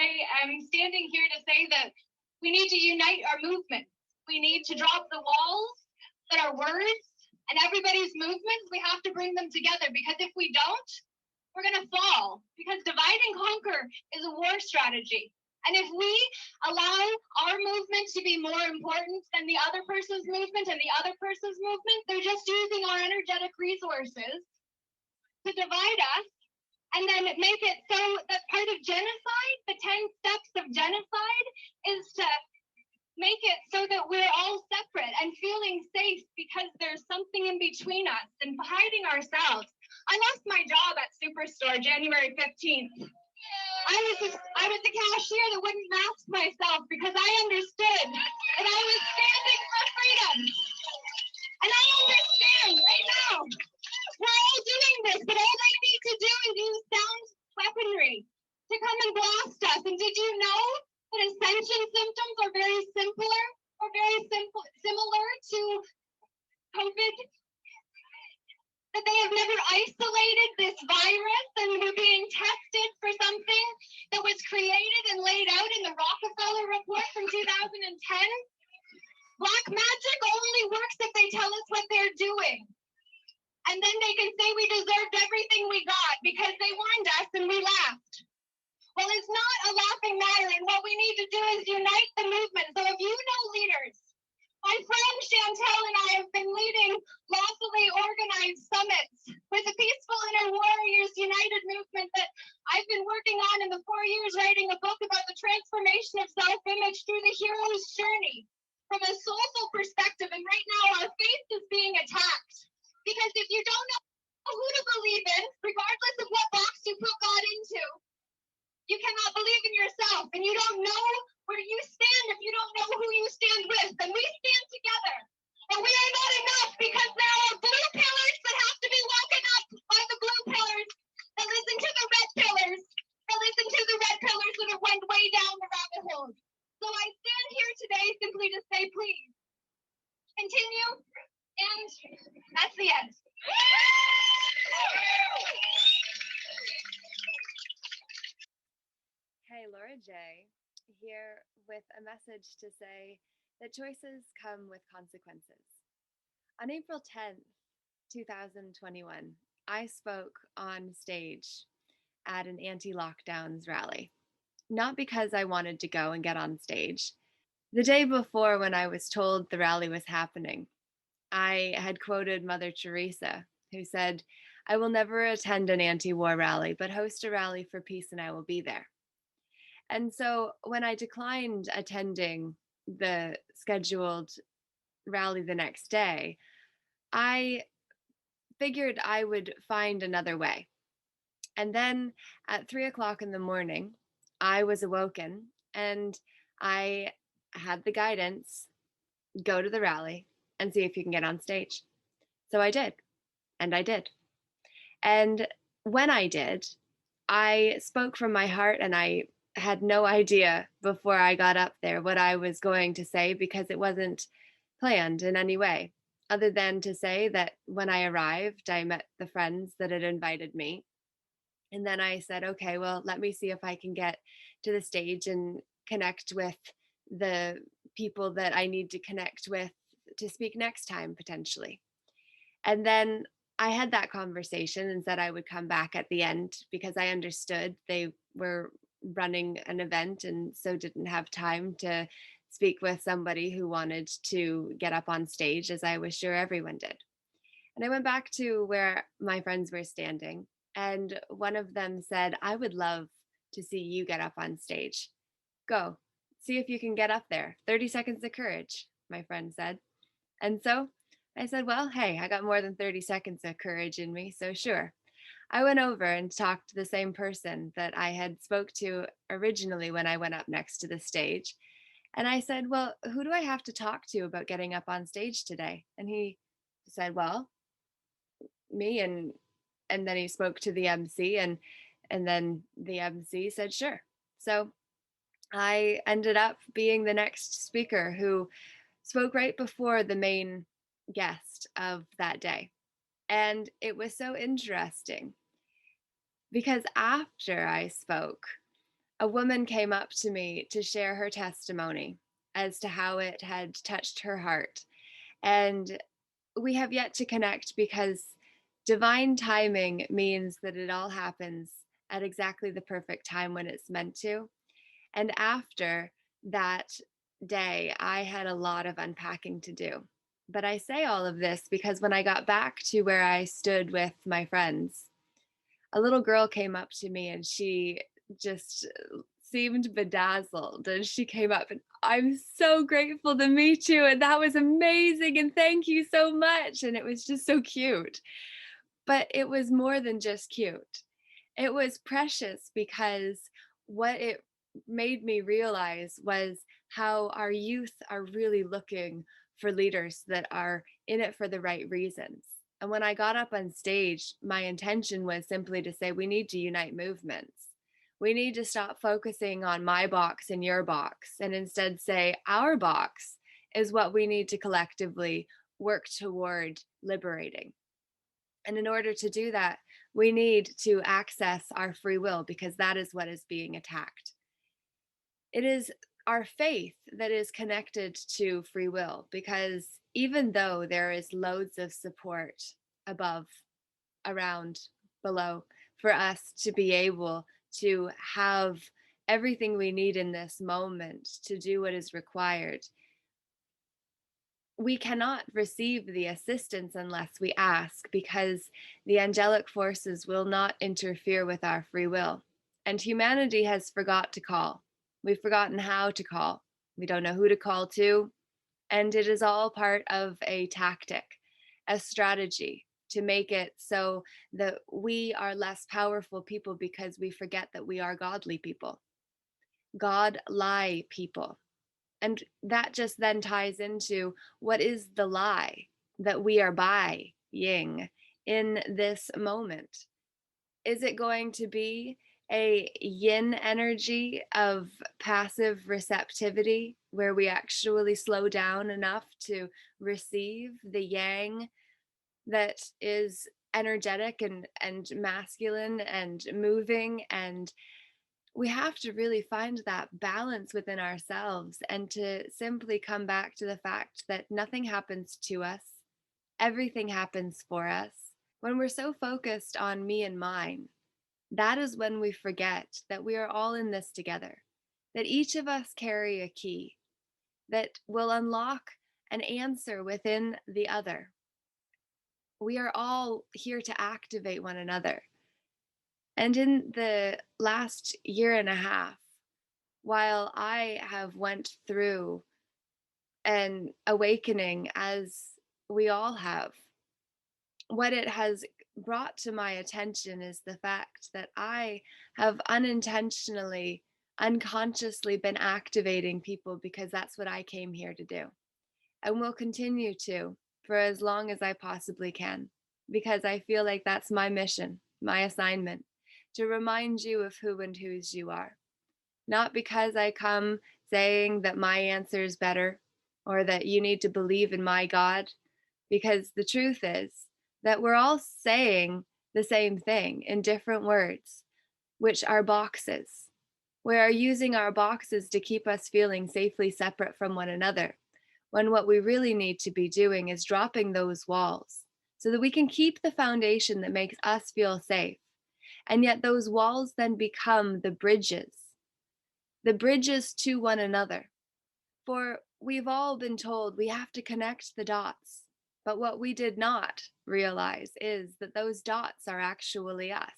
I am standing here to say that we need to unite our movements. We need to drop the walls that are words and everybody's movements. We have to bring them together, because if we don't, we're going to fall, because divide and conquer is a war strategy. And if we allow our movement to be more important than the other person's movement and the other person's movement, they're just using our energetic resources to divide us, and then make it so that part of genocide, the 10 steps of genocide, is to make it so that we're all separate and feeling safe because there's something in between us and hiding ourselves. I lost my job at Superstore January 15th. I was a cashier that wouldn't mask myself because I understood that I was standing for freedom. And I understand right now. We're all doing this, but all they need to do is use sound weaponry to come and blast us. And did you know that ascension symptoms are very similar to COVID? That they have never isolated this virus and we're being tested for something that was created and laid out in the Rockefeller report from 2010? Black magic only works if they tell us what they're doing. And then they can say we deserved everything we got because they warned us and we laughed. Well, it's not a laughing matter, and what we need to do is unite the movement. So if you know leaders, my friend Chantel and I have been leading lawfully organized summits with the Peaceful Inner Warriors United movement that I've been working on in the 4 years, writing a book about the transformation of self-image through the hero's journey from a soulful perspective. And right now our faith is being attacked. Because if you don't know who to believe in, regardless of what box you put God into, you cannot believe in yourself, and you don't know where you stand if you don't know who you stand with. And we stand together, and we are not enough, because there are blue pillars that have to be woken up by the blue pillars that listen to the red pillars, that listen to the red pillars that have went way down the rabbit hole. So I stand here today simply to say, please, continue, and that's the end. Hey, Laura J. here with a message to say that choices come with consequences. On April 10th, 2021, I spoke on stage at an anti-lockdowns rally. Not because I wanted to go and get on stage. The day before, when I was told the rally was happening, I had quoted Mother Teresa, who said, "I will never attend an anti-war rally, but host a rally for peace and I will be there." And so when I declined attending the scheduled rally the next day, I figured I would find another way. And then at 3:00 in the morning, I was awoken and I had the guidance, go to the rally and see if you can get on stage. So I did, and I did. And when I did, I spoke from my heart, and I had no idea before I got up there what I was going to say, because it wasn't planned in any way, other than to say that when I arrived, I met the friends that had invited me. And then I said, okay, well, let me see if I can get to the stage and connect with the people that I need to connect with to speak next time, potentially. And then I had that conversation and said I would come back at the end, because I understood they were running an event and so didn't have time to speak with somebody who wanted to get up on stage, as I was sure everyone did. And I went back to where my friends were standing, and one of them said, "I would love to see you get up on stage. Go, see if you can get up there. 30 seconds of courage," my friend said. And so I said, well, hey, I got more than 30 seconds of courage in me, so sure. I went over and talked to the same person that I had spoke to originally when I went up next to the stage. And I said, well, who do I have to talk to about getting up on stage today? And he said, well, me. And then he spoke to the MC, and then the MC said, sure. So I ended up being the next speaker who spoke right before the main guest of that day. And it was so interesting, because after I spoke, a woman came up to me to share her testimony as to how it had touched her heart. And we have yet to connect because divine timing means that it all happens at exactly the perfect time when it's meant to. And after that day, I had a lot of unpacking to do. But I say all of this because when I got back to where I stood with my friends, a little girl came up to me and she just seemed bedazzled. And she came up and, I'm so grateful to meet you. And that was amazing. And thank you so much. And it was just so cute. But it was more than just cute. It was precious because what it made me realize was how our youth are really looking for leaders that are in it for the right reasons. And when I got up on stage, my intention was simply to say, we need to unite movements. We need to stop focusing on my box and your box and instead say, our box is what we need to collectively work toward liberating. And in order to do that, we need to access our free will because that is what is being attacked. It is our faith that is connected to free will because even though there is loads of support above, around, below, for us to be able to have everything we need in this moment to do what is required, we cannot receive the assistance unless we ask, because the angelic forces will not interfere with our free will. And humanity has forgot to call. We've forgotten how to call. We don't know who to call to. And it is all part of a tactic, a strategy to make it so that we are less powerful people because we forget that we are godly people, God-lie people. And that just then ties into what is the lie that we are buying in this moment? Is it going to be a yin energy of passive receptivity where we actually slow down enough to receive the yang that is energetic and masculine and moving? And we have to really find that balance within ourselves and to simply come back to the fact that nothing happens to us, everything happens for us. When we're so focused on me and mine, that is when we forget that we are all in this together, that each of us carry a key that will unlock an answer within the other. We are all here to activate one another. And in the last year and a half, while I have went through an awakening, as we all have, what it has brought to my attention is the fact that I have unintentionally, unconsciously been activating people because that's what I came here to do, and will continue to for as long as I possibly can, because I feel like that's my mission, my assignment, to remind you of who and whose you are. Not because I come saying that my answer is better or that you need to believe in my God, because the truth is that we're all saying the same thing in different words, which are boxes. We are using our boxes to keep us feeling safely separate from one another, when what we really need to be doing is dropping those walls so that we can keep the foundation that makes us feel safe. And yet those walls then become the bridges to one another. For we've all been told we have to connect the dots. But what we did not realize is that those dots are actually us.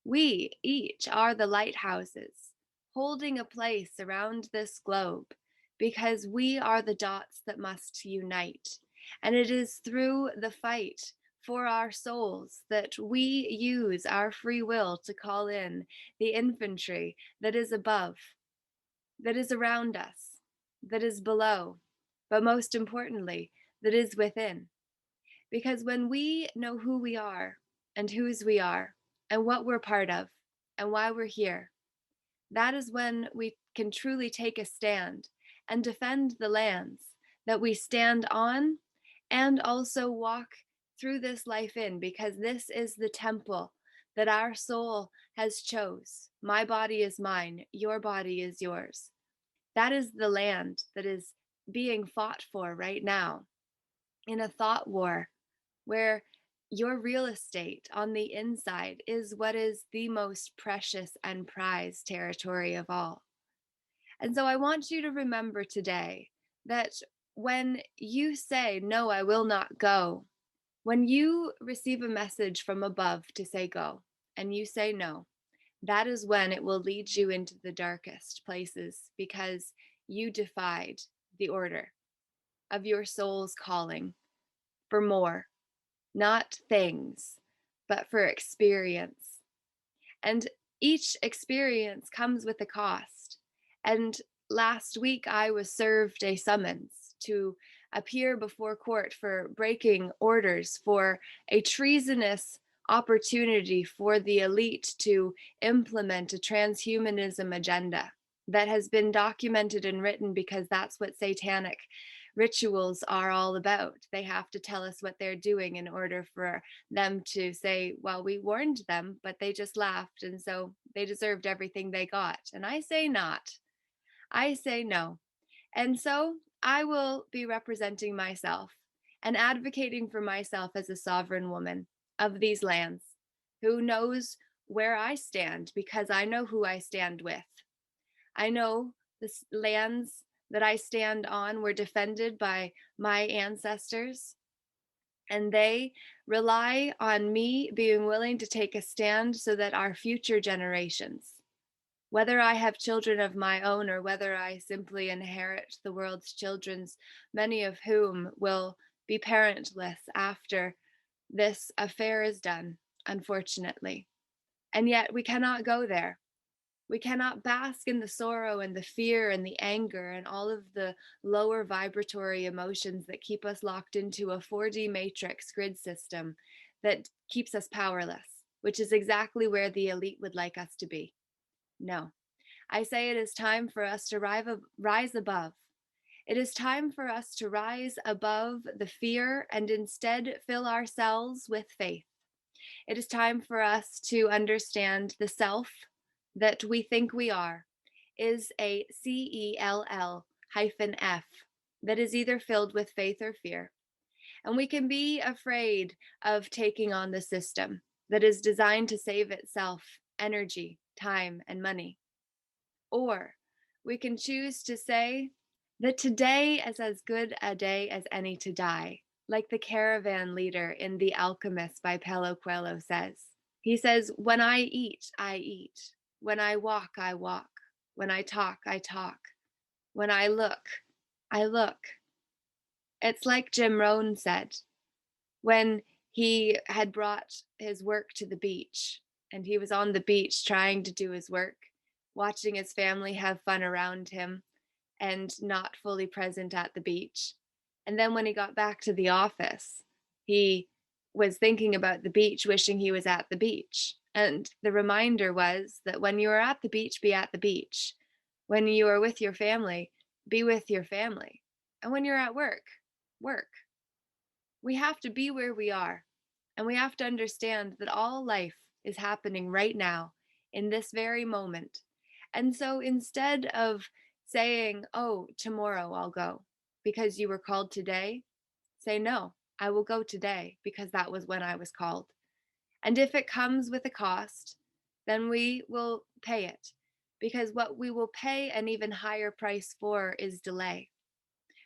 We each are the lighthouses holding a place around this globe because we are the dots that must unite. And it is through the fight for our souls that we use our free will to call in the infantry that is above, that is around us, that is below, but most importantly, that is within. Because when we know who we are and whose we are and what we're part of and why we're here, that is when we can truly take a stand and defend the lands that we stand on, and also walk through this life in, because this is the temple that our soul has chose. My body is mine, your body is yours. That is the land that is being fought for right now in a thought war where your real estate on the inside is what is the most precious and prized territory of all. And so I want you to remember today that when you say, "No, I will not go," when you receive a message from above to say go, and you say no, that is when it will lead you into the darkest places because you defied the order of your soul's calling for more, not things, but for experience. And each experience comes with a cost. And last week, I was served a summons to appear before court for breaking orders, for a treasonous opportunity for the elite to implement a transhumanism agenda that has been documented and written because that's what satanic rituals are all about. They have to tell us what they're doing in order for them to say, well, we warned them, but they just laughed. And so they deserved everything they got. And I say not. I say no. And so I will be representing myself and advocating for myself as a sovereign woman of these lands who knows where I stand because I know who I stand with. I know the lands that I stand on were defended by my ancestors, and they rely on me being willing to take a stand so that our future generations, whether I have children of my own or whether I simply inherit the world's children's, many of whom will be parentless after this affair is done, unfortunately. And yet we cannot go there. We cannot bask in the sorrow and the fear and the anger and all of the lower vibratory emotions that keep us locked into a 4D matrix grid system that keeps us powerless, which is exactly where the elite would like us to be. No, I say it is time for us to rise above. It is time for us to rise above the fear and instead fill ourselves with faith. It is time for us to understand the self that we think we are is a CELL-F that is either filled with faith or fear. And we can be afraid of taking on the system that is designed to save itself energy, time, and money. Or we can choose to say that today is as good a day as any to die, like the caravan leader in The Alchemist by Paulo Coelho says. He says, when I eat, I eat. When I walk, I walk. When I talk, I talk. When I look, I look. It's like Jim Rohn said when he had brought his work to the beach and he was on the beach trying to do his work, watching his family have fun around him and not fully present at the beach. And then when he got back to the office, he was thinking about the beach, wishing he was at the beach. And the reminder was that when you are at the beach, be at the beach. When you are with your family, be with your family. And when you're at work, work. We have to be where we are. And we have to understand that all life is happening right now in this very moment. And so instead of saying, oh, tomorrow I'll go because you were called today, say, no, I will go today because that was when I was called. And if it comes with a cost, then we will pay it because what we will pay an even higher price for is delay.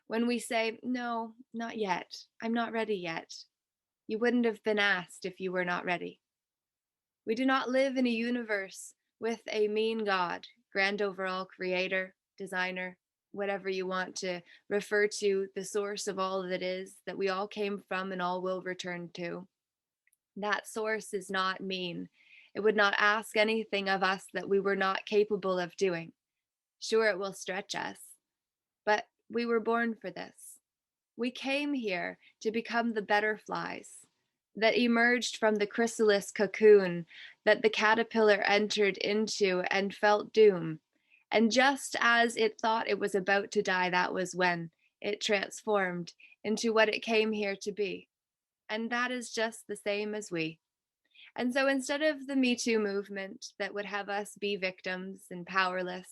When we say, no, not yet, I'm not ready yet, you wouldn't have been asked if you were not ready. We do not live in a universe with a mean God, grand overall creator, designer, whatever you want to refer to, the source of all that is, that we all came from and all will return to. That source is not mean. It would not ask anything of us that we were not capable of doing. Sure, it will stretch us, but we were born for this. We came here to become the butterflies that emerged from the chrysalis cocoon that the caterpillar entered into and felt doom. And just as it thought it was about to die, that was when it transformed into what it came here to be. And that is just the same as we. And so instead of the Me Too movement that would have us be victims and powerless,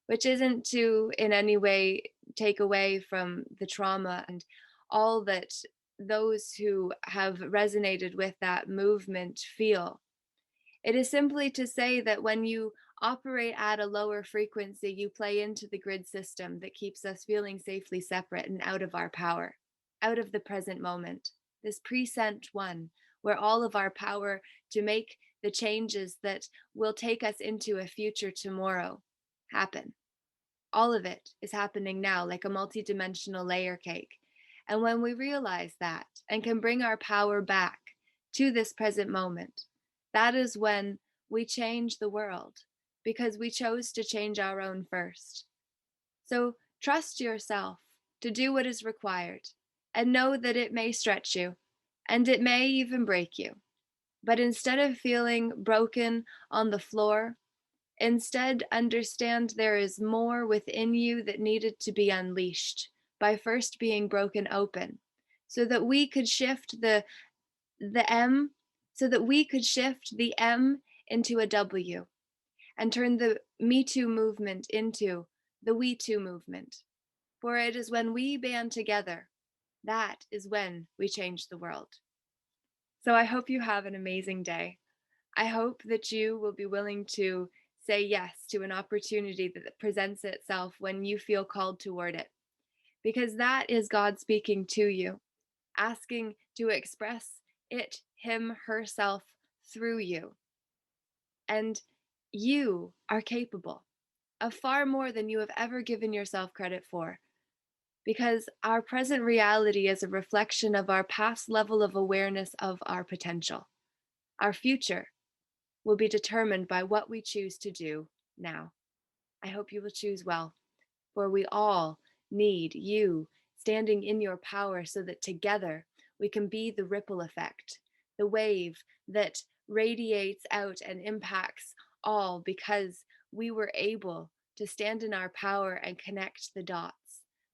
which isn't to in any way take away from the trauma and all that those who have resonated with that movement feel. It is simply to say that when you operate at a lower frequency, you play into the grid system that keeps us feeling safely separate and out of our power, out of the present moment. This present one, where all of our power to make the changes that will take us into a future tomorrow happen. All of it is happening now, like a multidimensional layer cake. And when we realize that and can bring our power back to this present moment, that is when we change the world because we chose to change our own first. So trust yourself to do what is required and know that it may stretch you and it may even break you. But instead of feeling broken on the floor, instead understand there is more within you that needed to be unleashed by first being broken open so that we could shift the M so that we could shift the M into a W and turn the Me Too movement into the We Too movement. For it is when we band together, that is when we change the world. So I hope you have an amazing day. I hope that you will be willing to say yes to an opportunity that presents itself when you feel called toward it, because that is God speaking to you, asking to express it, him, herself through you. And you are capable of far more than you have ever given yourself credit for, because our present reality is a reflection of our past level of awareness of our potential. Our future will be determined by what we choose to do now. I hope you will choose well, for we all need you standing in your power so that together we can be the ripple effect, the wave that radiates out and impacts all because we were able to stand in our power and connect the dots,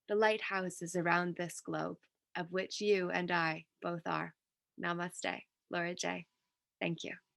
the lighthouses around this globe, of which you and I both are. Namaste. Laura J. Thank you.